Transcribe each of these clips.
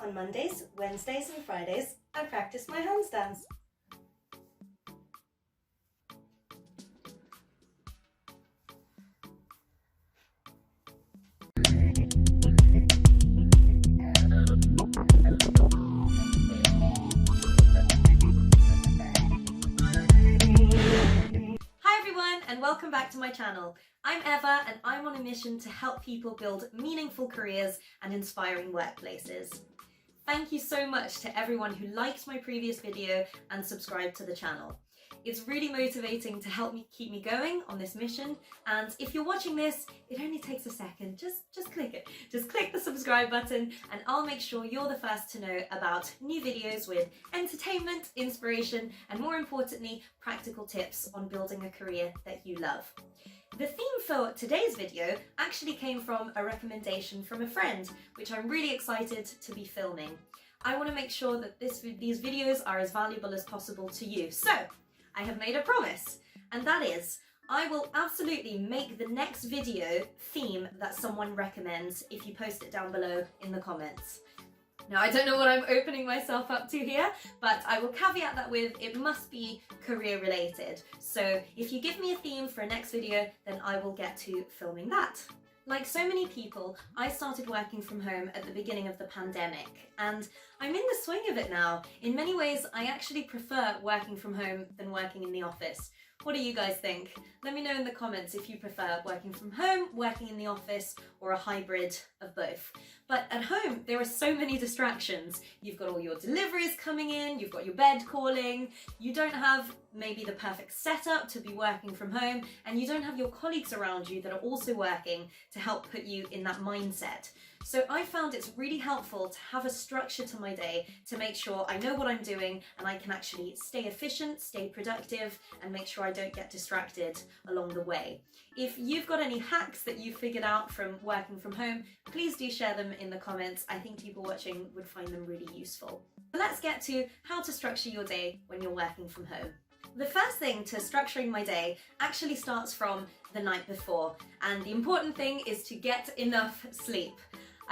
on Mondays, Wednesdays and Fridays, I practice my handstands. And welcome back to my channel. I'm Eva and I'm on a mission to help people build meaningful careers and inspiring workplaces. Thank you so much to everyone who liked my previous video and subscribed to the channel. It's really motivating to help me keep me going on this mission, and if you're watching this, it only takes a second. Just click it. Just click the subscribe button and I'll make sure you're the first to know about new videos with entertainment, inspiration, and more importantly, practical tips on building a career that you love. The theme for today's video actually came from a recommendation from a friend, which I'm really excited to be filming. I want to make sure that these videos are as valuable as possible to you. So, I have made a promise, and that is, I will absolutely make the next video theme that someone recommends if you post it down below in the comments. Now, I don't know what I'm opening myself up to here, but I will caveat that with it must be career related. So if you give me a theme for a next video, then I will get to filming that. Like so many people, I started working from home at the beginning of the pandemic, and I'm in the swing of it now. In many ways, I actually prefer working from home than working in the office. What do you guys think? Let me know in the comments if you prefer working from home, working in the office, or a hybrid of both. But at home, there are so many distractions. You've got all your deliveries coming in, you've got your bed calling, you don't have maybe the perfect setup to be working from home, and you don't have your colleagues around you that are also working to help put you in that mindset. So I found it's really helpful to have a structure to my day to make sure I know what I'm doing and I can actually stay efficient, stay productive, and make sure I don't get distracted along the way. If you've got any hacks that you've figured out from working from home, please do share them in the comments. I think people watching would find them really useful. Let's get to how to structure your day when you're working from home. The first thing to structuring my day actually starts from the night before, and the important thing is to get enough sleep.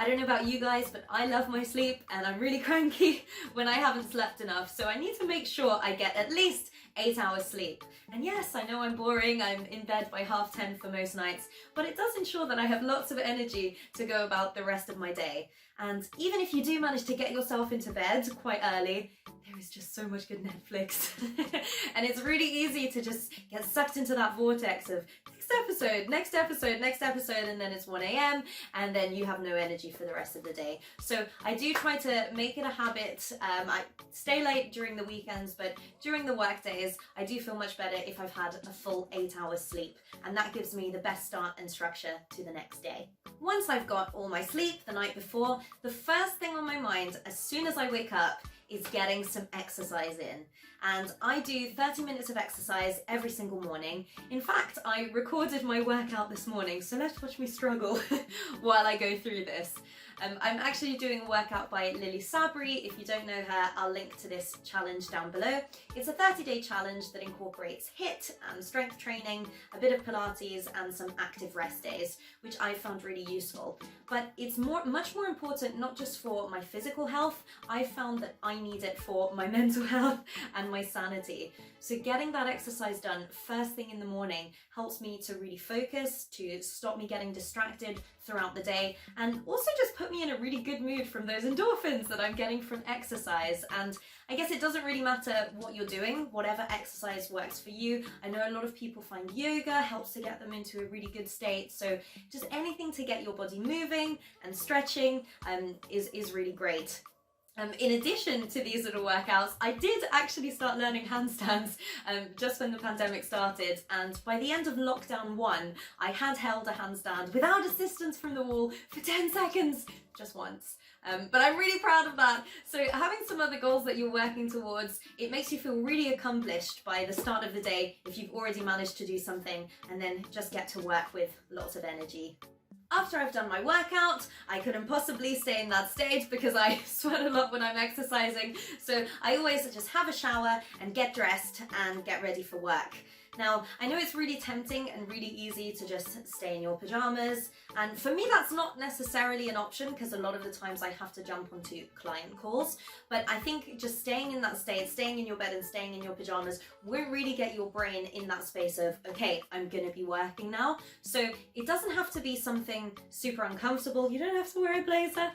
I don't know about you guys, but I love my sleep and I'm really cranky when I haven't slept enough, so I need to make sure I get at least 8 hours sleep. And yes, I know I'm boring, I'm in bed by 10:30 for most nights, but it does ensure that I have lots of energy to go about the rest of my day. And even if you do manage to get yourself into bed quite early, there is just so much good Netflix. And it's really easy to just get sucked into that vortex of next episode, and then it's 1 a.m. and then you have no energy for the rest of the day. So I do try to make it a habit. I stay late during the weekends, but during the work days, I do feel much better if I've had a full 8 hours sleep, and that gives me the best start and structure to the next day. Once I've got all my sleep the night before, the first thing on my mind as soon as I wake up is getting some exercise in. And I do 30 minutes of exercise every single morning. In fact, I recorded my workout this morning, so let's watch me struggle while I go through this. I'm actually doing a workout by Lily Sabri. If you don't know her, I'll link to this challenge down below. It's a 30-day challenge that incorporates HIIT and strength training, a bit of Pilates, and some active rest days, which I found really useful. But it's much more important, not just for my physical health. I found that I need it for my mental health and my sanity. So getting that exercise done first thing in the morning helps me to really focus, to stop me getting distracted throughout the day, and also just put me in a really good mood from those endorphins that I'm getting from exercise. And I guess it doesn't really matter what you're doing, whatever exercise works for you. I know a lot of people find yoga helps to get them into a really good state, so just anything to get your body moving and stretching is really great. In addition to these little workouts, I did actually start learning handstands just when the pandemic started, and by the end of lockdown 1, I had held a handstand without assistance from the wall for 10 seconds, just once. But I'm really proud of that. So having some other goals that you're working towards, it makes you feel really accomplished by the start of the day if you've already managed to do something, and then just get to work with lots of energy. After I've done my workout, I couldn't possibly stay in that state because I sweat a lot when I'm exercising, so I always just have a shower and get dressed and get ready for work. Now, I know it's really tempting and really easy to just stay in your pajamas, and for me that's not necessarily an option because a lot of the times I have to jump onto client calls, but I think just staying in that state, staying in your bed and staying in your pajamas won't really get your brain in that space of, okay, I'm gonna be working now. So it doesn't have to be something super uncomfortable, you don't have to wear a blazer.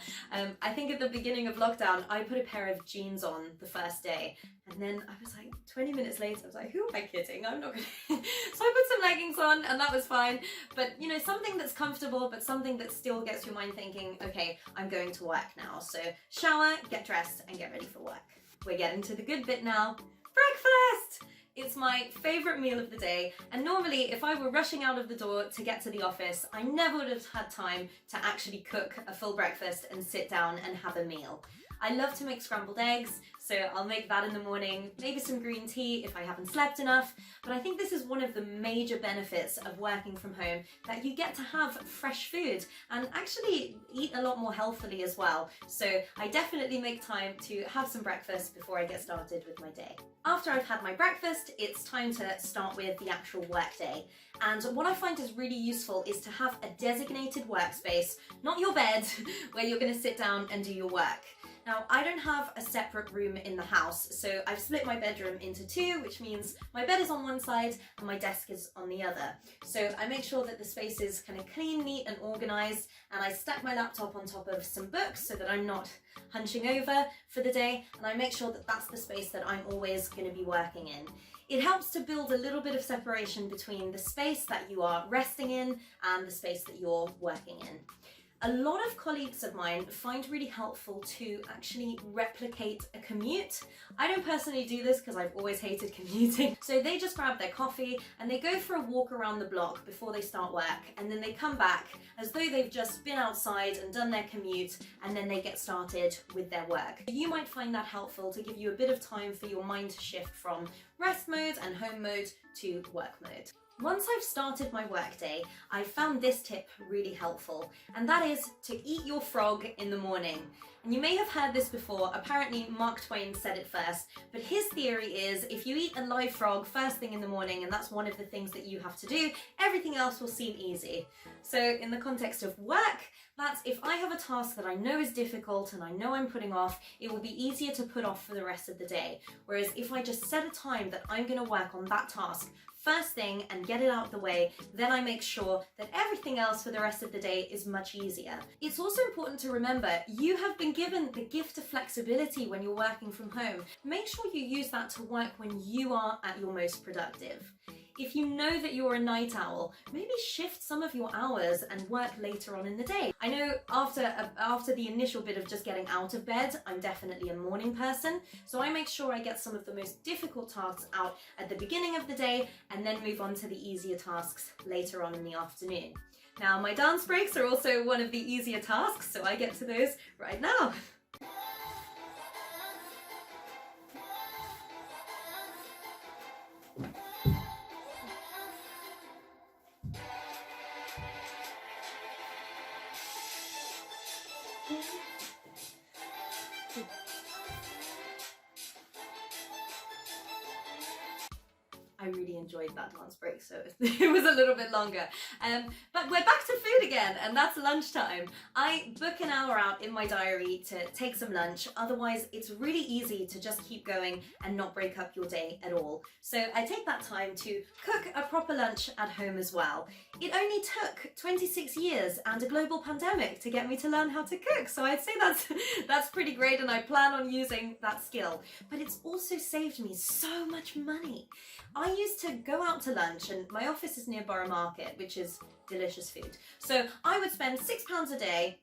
I think at the beginning of lockdown, I put a pair of jeans on the first day, and then I was like, 20 minutes later, I was like, who am I kidding? I'm not gonna... So I put some leggings on and that was fine. But you know, something that's comfortable, but something that still gets your mind thinking, okay, I'm going to work now. So shower, get dressed and get ready for work. We're getting to the good bit now. Breakfast! It's my favourite meal of the day, and normally if I were rushing out of the door to get to the office, I never would have had time to actually cook a full breakfast and sit down and have a meal. I love to make scrambled eggs, so I'll make that in the morning, maybe some green tea if I haven't slept enough, but I think this is one of the major benefits of working from home, that you get to have fresh food and actually eat a lot more healthily as well. So I definitely make time to have some breakfast before I get started with my day. After I've had my breakfast, it's time to start with the actual work day. And what I find is really useful is to have a designated workspace, not your bed, where you're going to sit down and do your work. Now, I don't have a separate room in the house, so I've split my bedroom into two, which means my bed is on one side and my desk is on the other. So I make sure that the space is kind of clean, neat and organised, and I stack my laptop on top of some books so that I'm not hunching over for the day, and I make sure that that's the space that I'm always going to be working in. It helps to build a little bit of separation between the space that you are resting in and the space that you're working in. A lot of colleagues of mine find really helpful to actually replicate a commute. I don't personally do this because I've always hated commuting. So they just grab their coffee and they go for a walk around the block before they start work, and then they come back as though they've just been outside and done their commute, and then they get started with their work. You might find that helpful to give you a bit of time for your mind to shift from rest mode and home mode to work mode. Once I've started my workday, I've found this tip really helpful, and that is to eat your frog in the morning. And you may have heard this before, apparently Mark Twain said it first, but his theory is if you eat a live frog first thing in the morning, and that's one of the things that you have to do, everything else will seem easy. So in the context of work, that's if I have a task that I know is difficult and I know I'm putting off, it will be easier to put off for the rest of the day. Whereas if I just set a time that I'm going to work on that task first thing and get it out of the way, then I make sure that everything else for the rest of the day is much easier. It's also important to remember you have been given the gift of flexibility when you're working from home. Make sure you use that to work when you are at your most productive. If you know that you're a night owl, maybe shift some of your hours and work later on in the day. I know after the initial bit of just getting out of bed, I'm definitely a morning person, so I make sure I get some of the most difficult tasks out at the beginning of the day and then move on to the easier tasks later on in the afternoon. Now, my dance breaks are also one of the easier tasks, so I get to those right now. I really enjoyed that dance break, so it was a little bit longer. But we're back to food again, and that's lunchtime. I book an hour out in my diary to take some lunch, otherwise it's really easy to just keep going and not break up your day at all. So I take that time to cook a proper lunch at home as well. It only took 26 years and a global pandemic to get me to learn how to cook, so I'd say that's pretty great, and I plan on using that skill. But it's also saved me so much money. I used to go out to lunch, and my office is near Borough Market, which is delicious food. So I would spend £6 a day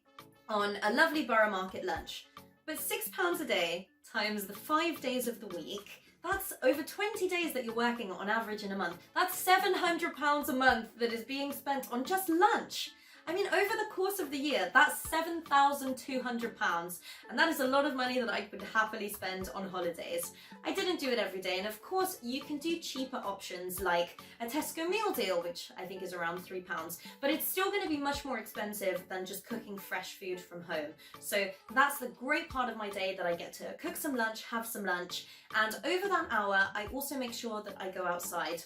on a lovely Borough Market lunch. But £6 a day times the 5 days of the week, that's over 20 days that you're working on average in a month. That's £700 a month that is being spent on just lunch. I mean, over the course of the year, that's £7,200, and that is a lot of money that I could happily spend on holidays. I didn't do it every day, and of course you can do cheaper options like a Tesco meal deal, which I think is around £3, but it's still going to be much more expensive than just cooking fresh food from home. So that's the great part of my day, that I get to cook some lunch, have some lunch, and over that hour I also make sure that I go outside.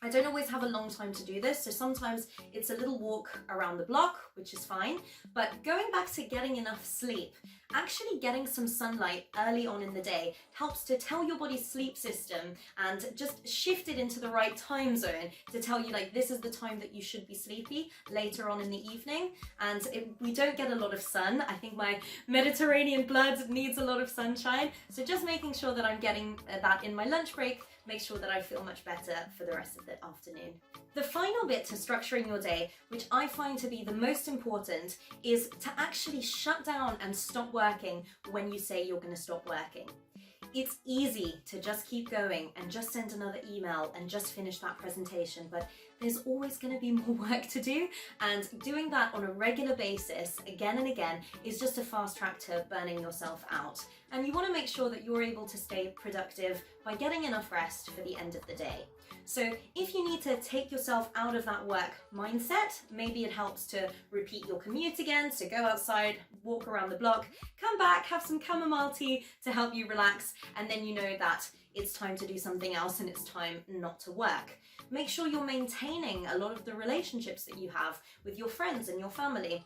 I don't always have a long time to do this, so sometimes it's a little walk around the block, which is fine. But going back to getting enough sleep, actually getting some sunlight early on in the day helps to tell your body's sleep system and just shift it into the right time zone to tell you, like, this is the time that you should be sleepy later on in the evening. And we don't get a lot of sun. I think my Mediterranean blood needs a lot of sunshine. So just making sure that I'm getting that in my lunch break makes sure that I feel much better for the rest of the afternoon. The final bit to structuring your day, which I find to be the most important, is to actually shut down and stop working when you say you're going to stop working. It's easy to just keep going and just send another email and just finish that presentation, but there's always going to be more work to do, and doing that on a regular basis again and again is just a fast track to burning yourself out. And you want to make sure that you're able to stay productive by getting enough rest for the end of the day. So if you need to take yourself out of that work mindset, maybe it helps to repeat your commute again. So go outside, walk around the block, come back, have some chamomile tea to help you relax, and then you know that it's time to do something else and it's time not to work. Make sure you're maintaining a lot of the relationships that you have with your friends and your family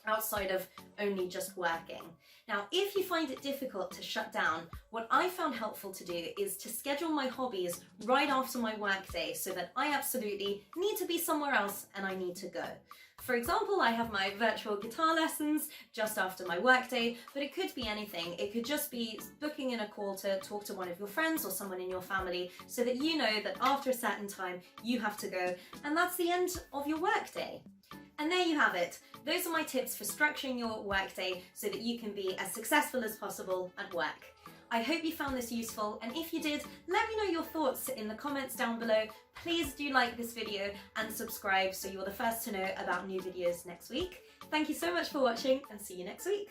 outside of only just working. Now, if you find it difficult to shut down, what I found helpful to do is to schedule my hobbies right after my workday so that I absolutely need to be somewhere else and I need to go. For example, I have my virtual guitar lessons just after my workday, but it could be anything. It could just be booking in a call to talk to one of your friends or someone in your family so that you know that after a certain time you have to go, and that's the end of your workday. And there you have it. Those are my tips for structuring your workday so that you can be as successful as possible at work. I hope you found this useful, and if you did, let me know your thoughts in the comments down below. Please do like this video and subscribe so you're the first to know about new videos next week. Thank you so much for watching, and see you next week.